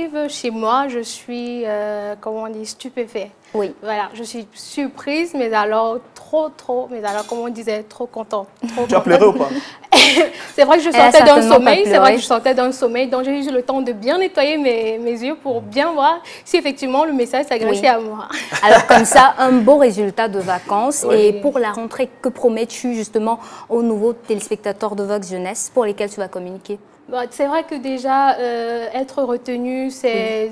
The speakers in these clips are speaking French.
j'arrive chez moi, je suis, comment on dit, stupéfait. Oui. Voilà, je suis surprise, mais alors mais alors, comme on disait, trop contente. Tu as pleuré ou pas? C'est vrai que je sortais d'un sommeil, donc j'ai eu le temps de bien nettoyer mes yeux pour bien voir si effectivement le message s'adressait à moi. Alors comme ça, un beau résultat de vacances. Oui. Et pour la rentrée, que promets-tu justement aux nouveaux téléspectateurs de Vox Jeunesse pour lesquels tu vas communiquer? Bon, c'est vrai que déjà, être retenu, c'est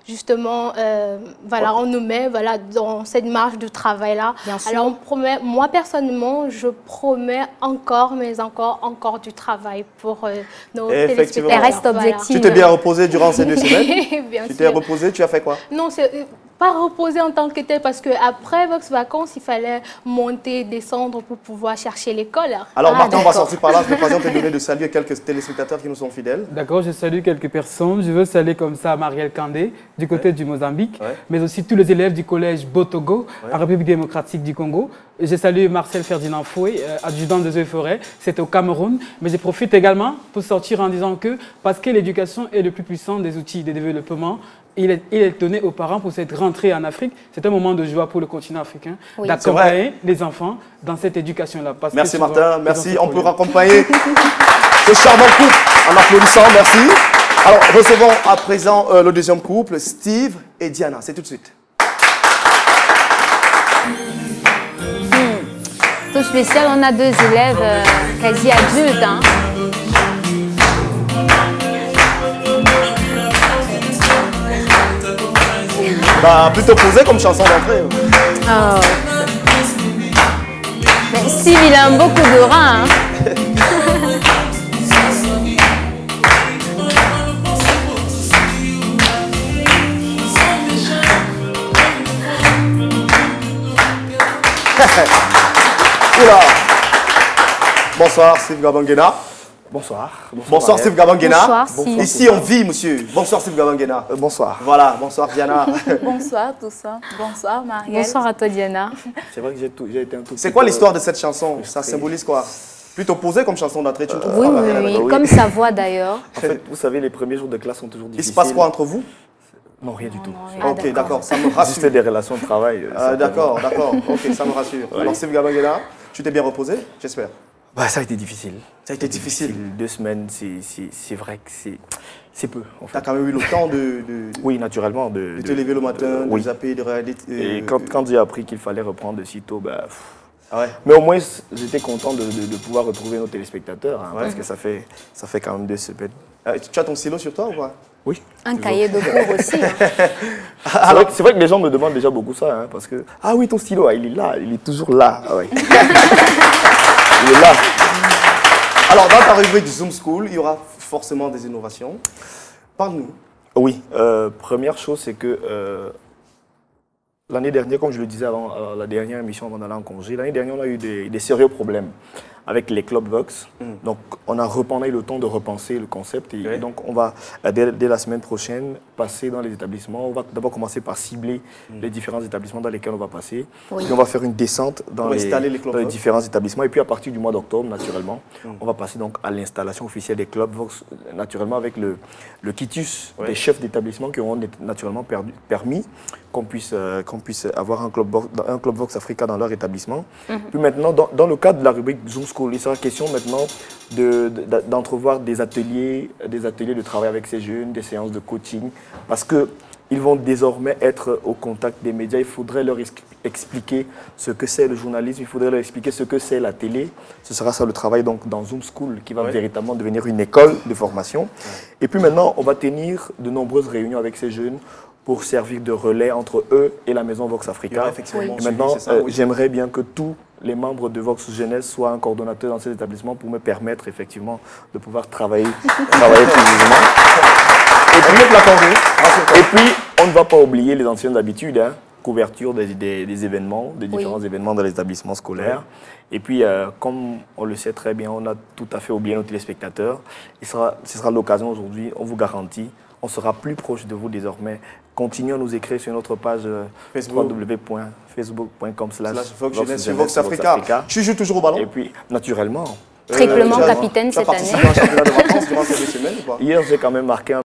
justement, voilà, on nous met voilà, dans cette marge de travail-là. Alors, on promet, moi, personnellement, je promets encore, mais encore du travail pour nos téléspectateurs. Elle reste objective. Tu t'es bien reposé durant ces 2 semaines? Bien Tu t'es reposé, tu as fait quoi? Non, c'est pas reposer en tant que tel, parce qu'après Vox Vacances, il fallait monter, descendre pour pouvoir chercher l'école. Alors, Martin, on va sortir par là. Je vais l'occasion de te donner de saluer quelques téléspectateurs qui nous sont fidèles. D'accord, je salue quelques personnes. Je veux saluer comme ça Marielle Kandé, du côté du Mozambique, mais aussi tous les élèves du collège Botogo, en République démocratique du Congo. Je salue Marcel Ferdinand Foué, adjudant des eaux et forêts, c'est au Cameroun. Mais je profite également pour sortir en disant que, parce que l'éducation est le plus puissant des outils de développement, il est donné aux parents pour cette rentrée en Afrique. C'est un moment de joie pour le continent africain, d'accompagner les enfants dans cette éducation-là. Merci Martin, merci. On peut raccompagner ce charmant couple en applaudissant, merci. Alors, recevons à présent le deuxième couple, Steve et Diana. C'est tout de suite. Tout spécial, on a 2 élèves quasi adultes. Hein. Bah, plutôt posé comme chanson d'entrée. Oh. Mais Steve, il a beaucoup de reins. Hein. Oula. Bonsoir, Steve Gabangena. Bonsoir. Bonsoir Steve Gabangena. Bonsoir, Steve. Ici on vit, monsieur. Bonsoir Steve Gabangena. Bonsoir. Voilà, bonsoir Diana. Bonsoir tout ça. Bonsoir Marielle. Bonsoir à toi Diana. C'est vrai que j'ai été un tout petit C'est quoi peu l'histoire de cette chanson? Ça symbolise quoi? Plutôt posé comme chanson d'entrée, tu trouves? Oui, comme sa voix d'ailleurs. En fait, vous savez, les premiers jours de classe sont toujours difficiles. Il se passe quoi entre vous? Non, rien du tout. Ok, d'accord, ça me rassure. Juste des relations de travail. D'accord, ok, ça me rassure. Oui. Alors Steve Gabangena, tu t'es bien reposé, j'espère? Bah, ça a été difficile. Ça a été difficile. 2 semaines, c'est vrai que c'est peu. En fait. Tu as quand même eu le temps de oui, naturellement. De te lever le matin, oui. de zapper, de regarder. Et quand j'ai appris qu'il fallait reprendre de sitôt, bah, ouais. Mais au moins, j'étais content de pouvoir retrouver nos téléspectateurs, hein, parce que ça fait quand même 2 semaines. Tu as ton stylo sur toi ou pas? Oui. Un cahier de cours aussi. Hein. C'est vrai que les gens me demandent déjà beaucoup ça, hein, parce que, ah oui, ton stylo, il est là, il est toujours là. Ah ouais. Il est là. Alors, dans ta rubrique Zoom School, il y aura forcément des innovations. Parle-nous. Oui, première chose, c'est que l'année dernière, comme je le disais avant la dernière émission avant d'aller en congé, l'année dernière, on a eu des sérieux problèmes avec les clubs Vox. Donc, on a eu le temps de repenser le concept. Et donc, on va, dès la semaine prochaine, passer dans les établissements. On va d'abord commencer par cibler les différents établissements dans lesquels on va passer. Oui. Puis, on va faire une descente dans les différents établissements. Et puis, à partir du mois d'octobre, naturellement, on va passer donc à l'installation officielle des clubs Vox, naturellement avec le quitus des chefs d'établissement qui auront naturellement permis qu'on puisse avoir un club Vox Africa dans leur établissement. Puis maintenant, dans le cadre de la rubrique Zoom School, il sera question maintenant d'entrevoir des ateliers de travail avec ces jeunes, des séances de coaching, parce qu'ils vont désormais être au contact des médias. Il faudrait leur expliquer ce que c'est le journalisme, il faudrait leur expliquer ce que c'est la télé. Ce sera ça le travail donc, dans Zoom School, qui va véritablement devenir une école de formation. Et puis maintenant, on va tenir de nombreuses réunions avec ces jeunes pour servir de relais entre eux et la maison Vox Africa. Et maintenant, j'aimerais bien que tous les membres de Vox Jeunesse soient un coordonnateur dans ces établissements pour me permettre effectivement de pouvoir travailler précisément. Et puis, on ne va pas oublier les anciennes habitudes, hein, couverture des événements, des différents événements dans les établissements scolaires. Et puis, comme on le sait très bien, on a tout à fait oublié nos téléspectateurs. Ce sera l'occasion aujourd'hui, on vous garantit, on sera plus proche de vous désormais. Continuez à nous écrire sur notre page www.facebook.com/Vox Africa. Tu joues toujours au ballon? Et puis, naturellement. Triplement capitaine cette année. Tu as participé à un championnat de vacances durant ces 2 semaines ou pas? Hier, j'ai quand même marqué un